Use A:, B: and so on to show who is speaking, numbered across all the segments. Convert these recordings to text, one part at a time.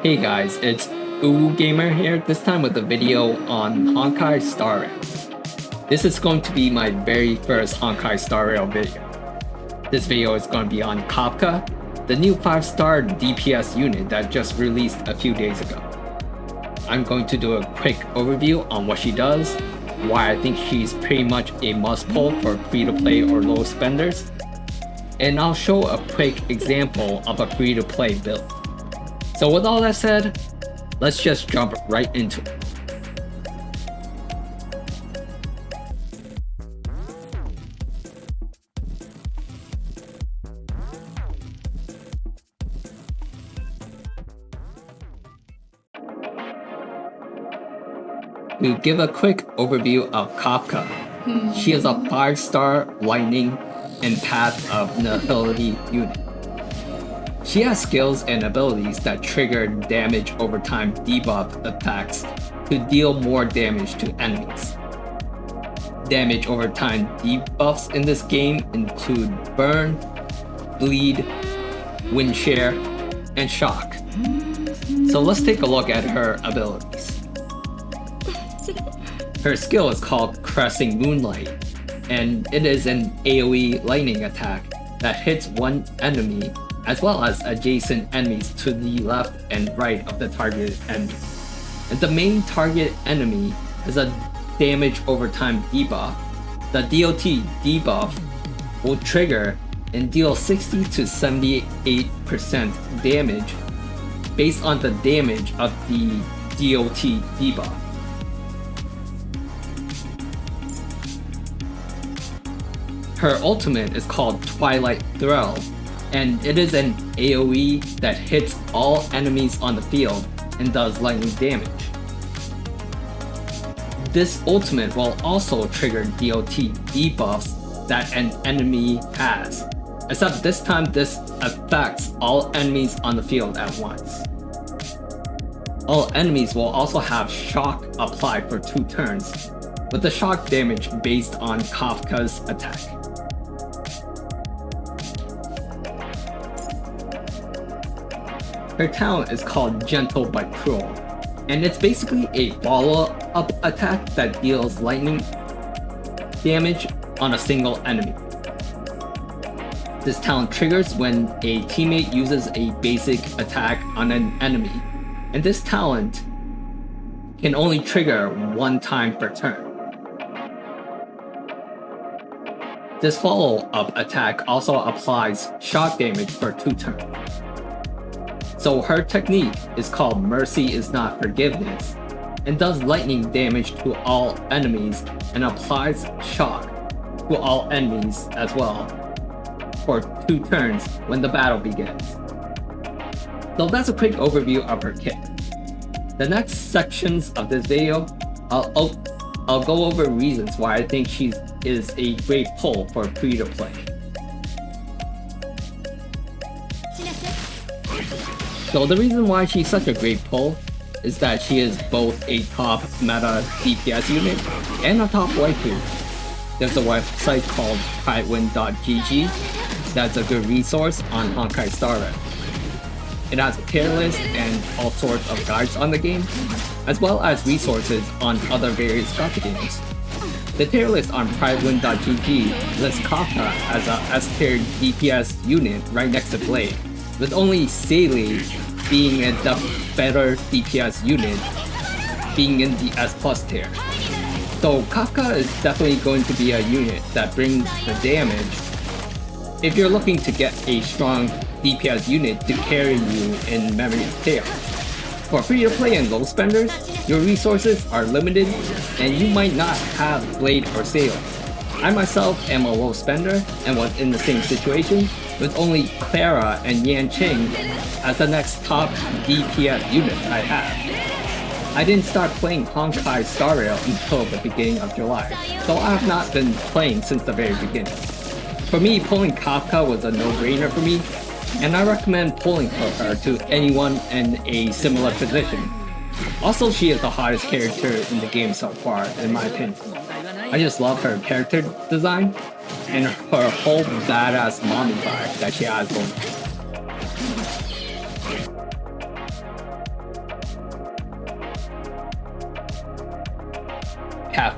A: Hey guys, it's Gamer here, this time with a video on Honkai Star Rail. This is going to be my very first Honkai Star Rail video. This video is going to be on Kafka, the new 5-star DPS unit that just released a few days ago. I'm going to do a quick overview on what she does, why I think she's pretty much a must-pull for free-to-play or low spenders, and I'll show a quick example of a free-to-play build. So with all that said, let's just jump right into it. To give a quick overview of Kafka, she is a 5-star lightning and path of nihility unit. She has skills and abilities that trigger damage over time debuff effects to deal more damage to enemies. Damage over time debuffs in this game include burn, bleed, wind shear, and shock. So let's take a look at her abilities. Her skill is called Crescent Moonlight, and it is an AoE lightning attack that hits one enemy as well as adjacent enemies to the left and right of the targeted enemy. And the main target enemy has a damage over time debuff. The DOT debuff will trigger and deal 60 to 78% damage based on the damage of the DOT debuff. Her ultimate is called Twilight Thrill, and it is an AoE that hits all enemies on the field and does lightning damage. This ultimate will also trigger DOT debuffs that an enemy has, except this time this affects all enemies on the field at once. All enemies will also have shock applied for 2 turns, with the shock damage based on Kafka's attack. Her talent is called Gentle but Cruel, and it's basically a follow-up attack that deals lightning damage on a single enemy. This talent triggers when a teammate uses a basic attack on an enemy, and this talent can only trigger 1 time per turn. This follow-up attack also applies shock damage for 2 turns. So her technique is called Mercy is Not Forgiveness, and does lightning damage to all enemies and applies shock to all enemies as well for 2 turns when the battle begins. So that's a quick overview of her kit. The next sections of this video, I'll go over reasons why I think she is a great pull for free-to-play. So the reason why she's such a great pull is that she is both a top meta DPS unit and a top waifu. There's a website called pridewin.gg that's a good resource on Honkai Star Rail. It has a tier list and all sorts of guides on the game, as well as resources on other various gacha games. The tier list on pridewin.gg lists Kafka as a S-tier DPS unit right next to Blade, with only Seili being a better DPS unit being in the S+ tier. So Kafka is definitely going to be a unit that brings the damage if you're looking to get a strong DPS unit to carry you in Memory of Chaos. For free-to-play and low spenders, your resources are limited and you might not have Blade or Seili. I myself am a low spender and was in the same situation, with only Clara and Yan Qing as the next top DPS units I have. I didn't start playing Honkai Star Rail until the beginning of July, so I have not been playing since the very beginning. For me, pulling Kafka was a no-brainer for me, and I recommend pulling for her to anyone in a similar position. Also, she is the hottest character in the game so far, in my opinion. I just love her character design and her whole badass mommy vibe that she has going.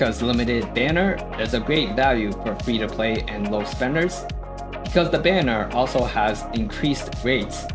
A: Kafka's limited banner is a great value for free-to-play and low spenders, because the banner also has increased rates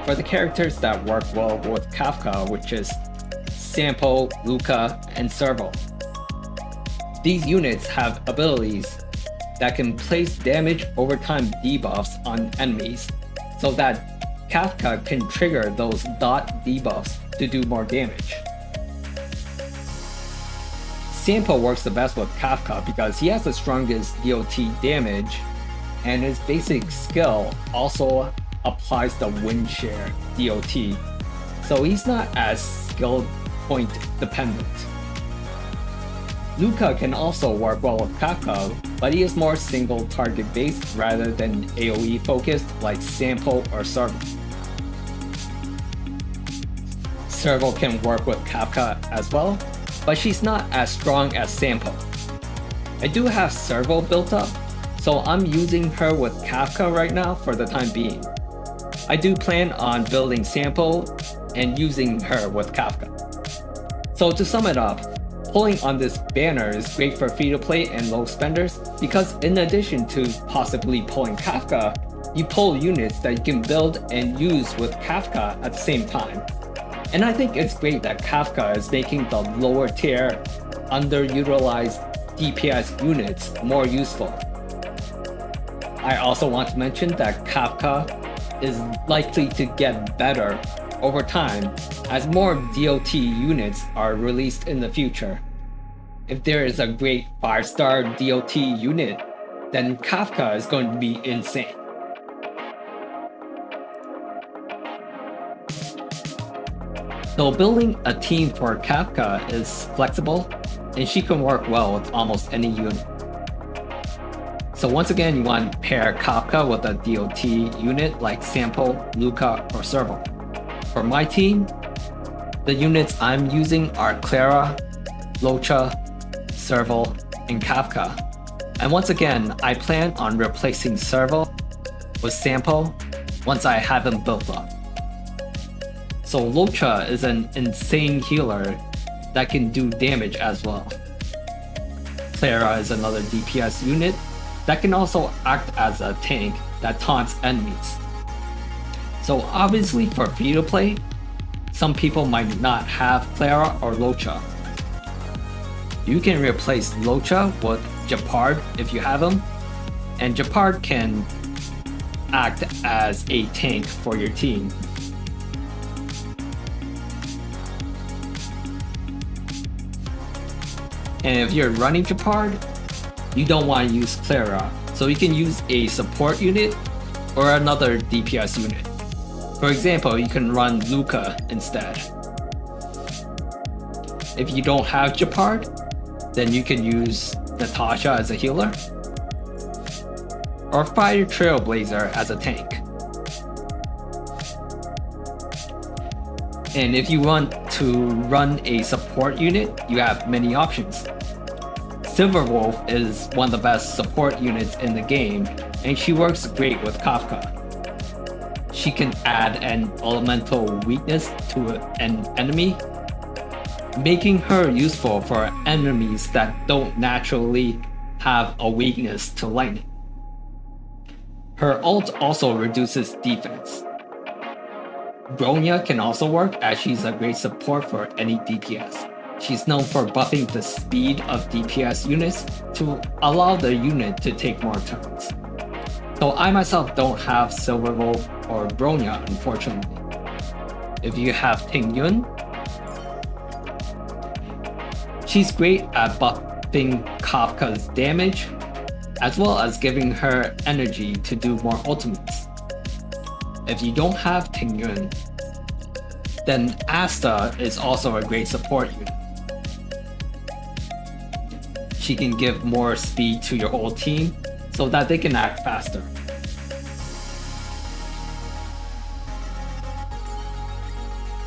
A: for the characters that work well with Kafka, which is Sampo, Luca, and Serval. These units have abilities that can place damage over time debuffs on enemies, so that Kafka can trigger those dot debuffs to do more damage. Sampo works the best with Kafka because he has the strongest DOT damage, and his basic skill also applies the wind share DOT, so he's not as skill point dependent. Luca can also work well with Kafka, but he is more single target based rather than AoE focused like Sampo or Serval. Serval can work with Kafka as well, but she's not as strong as Sampo. I do have Serval built up, so I'm using her with Kafka right now for the time being. I do plan on building Sampo and using her with Kafka. So to sum it up, pulling on this banner is great for free-to-play and low spenders because in addition to possibly pulling Kafka, you pull units that you can build and use with Kafka at the same time. And I think it's great that Kafka is making the lower tier, underutilized DPS units more useful. I also want to mention that Kafka is likely to get better over time as more DOT units are released in the future. If there is a great 5-star DOT unit, then Kafka is going to be insane. So building a team for Kafka is flexible, and she can work well with almost any unit. So once again, you want to pair Kafka with a DOT unit like Sampo, Luca, or Serval. For my team, the units I'm using are Clara, Locha, Serval, and Kafka. And once again, I plan on replacing Serval with Sampo once I have him built up. So Locha is an insane healer that can do damage as well. Clara is another DPS unit that can also act as a tank that taunts enemies. So obviously for free-to-play, some people might not have Clara or Locha. You can replace Locha with Japard if you have him, and Japard can act as a tank for your team. And if you're running Japard, you don't want to use Clara, so you can use a support unit or another DPS unit. For example, you can run Luca instead. If you don't have Japard, then you can use Natasha as a healer, or Fire Trailblazer as a tank. And if you want to run a support unit, you have many options. Silverwolf is one of the best support units in the game, and she works great with Kafka. She can add an elemental weakness to an enemy, making her useful for enemies that don't naturally have a weakness to lightning. Her ult also reduces defense. Bronya can also work as she's a great support for any DPS. She's known for buffing the speed of DPS units to allow the unit to take more turns. So I myself don't have Silverwolf or Bronya, unfortunately. If you have Ting Yun, she's great at buffing Kafka's damage, as well as giving her energy to do more ultimates. If you don't have Ting Yun, then Asta is also a great support unit. She can give more speed to your whole team so that they can act faster.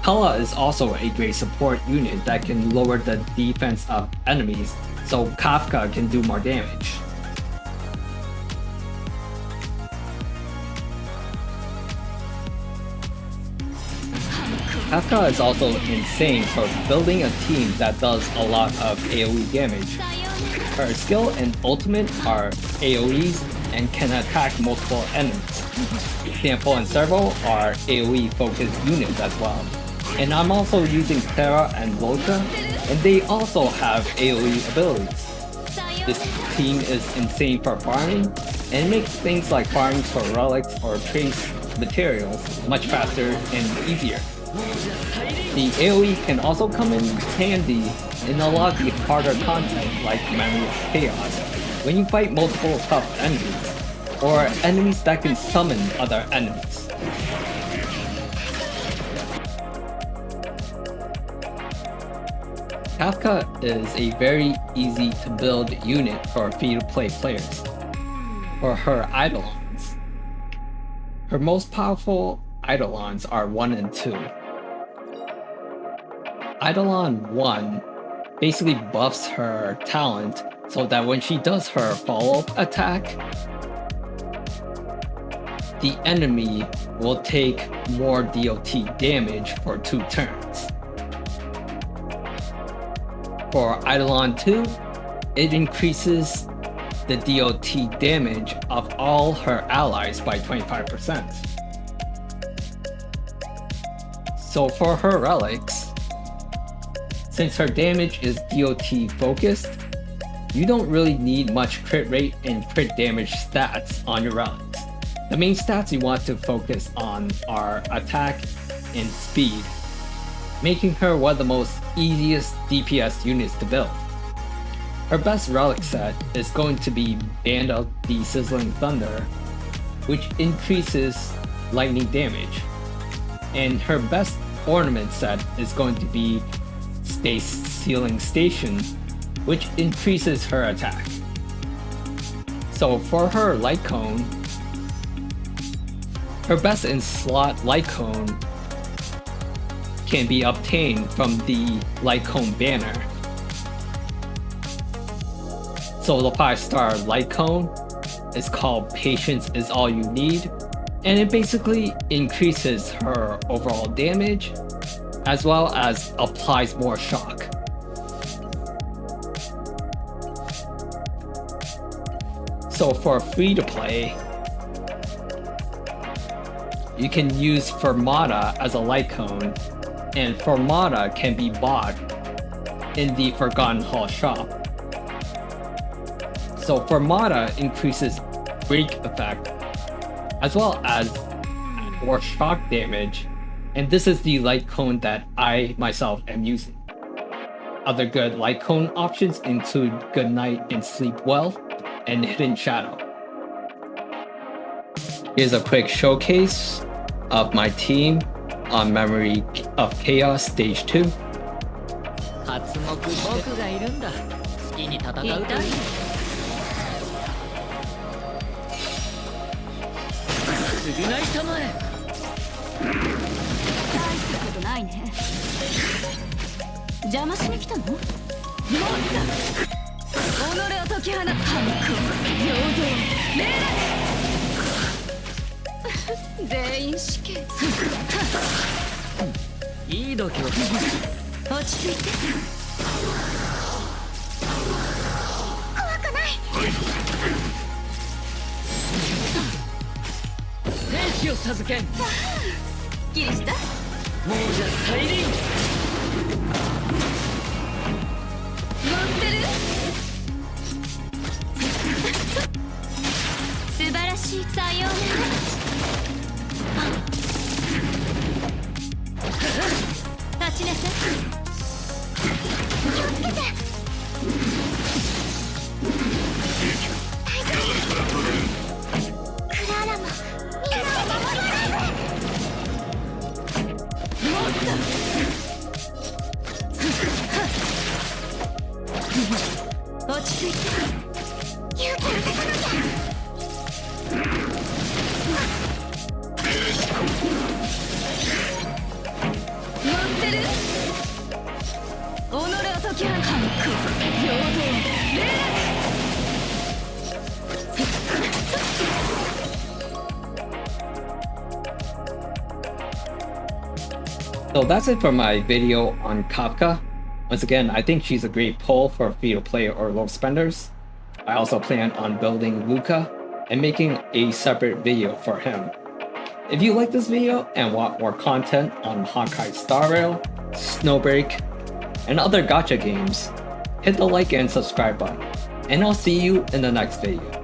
A: Pella is also a great support unit that can lower the defense of enemies so Kafka can do more damage. Kafka is also insane for building a team that does a lot of AoE damage. Her skill and ultimate are AoEs and can attack multiple enemies. Example and several are AoE focused units as well. And I'm also using Terra and Loja, and they also have AoE abilities. This team is insane for farming, and makes things like farming for relics or trace materials much faster and easier. The AoE can also come in handy in a lot of the harder content like Memory of Chaos, when you fight multiple tough enemies, or enemies that can summon other enemies. Kafka is a very easy to build unit for free-to-play players. For her eidolons, her most powerful eidolons are 1 and 2. Eidolon 1 basically buffs her talent so that when she does her follow-up attack, the enemy will take more DOT damage for 2 turns. For Eidolon 2, it increases the DOT damage of all her allies by 25%. So for her relics, since her damage is DOT focused, you don't really need much crit rate and crit damage stats on your relics. The main stats you want to focus on are attack and speed, making her one of the most easiest DPS units to build. Her best relic set is going to be Band of the Sizzling Thunder, which increases lightning damage. And her best ornament set is going to be Space Sealing Station, which increases her attack. So for her light cone, her best in slot light cone can be obtained from the light cone banner. So the 5-star light cone is called Patience is All You Need, and it basically increases her overall damage as well as applies more shock. So for free to play, you can use Fermata as a light cone, and Fermata can be bought in the Forgotten Hall shop. So Fermata increases break effect as well as more shock damage, and this is the light cone that I myself am using. Other good light cone options include Good Night and Sleep Well and Hidden Shadow. Here's a quick showcase of my team on Memory of Chaos Stage 2.
B: 僕がいるんだ。好きに戦うといい。償いたまえ。大したことないね。邪魔しに来たの？もう来た。己を解き放つ反抗、平等、命令。全員死刑。いい度胸。落ち着いて。怖くない。兵士を授けん。すっきりした。もうじゃ再臨。乗ってる？素晴らしい。さようなら。立ちなさい。気をつけて。大丈夫。クララもみんなを守りたい。もっと。落ち着いて。勇気を出さなきゃ。乗ってる？己を解き放つ反抗、平等、礼楽。
A: So that's it for my video on Kafka. Once again, I think she's a great pull for free-to-play or low spenders. I also plan on building Luca and making a separate video for him. If you like this video and want more content on Honkai Star Rail, Snowbreak, and other gacha games, hit the like and subscribe button, and I'll see you in the next video.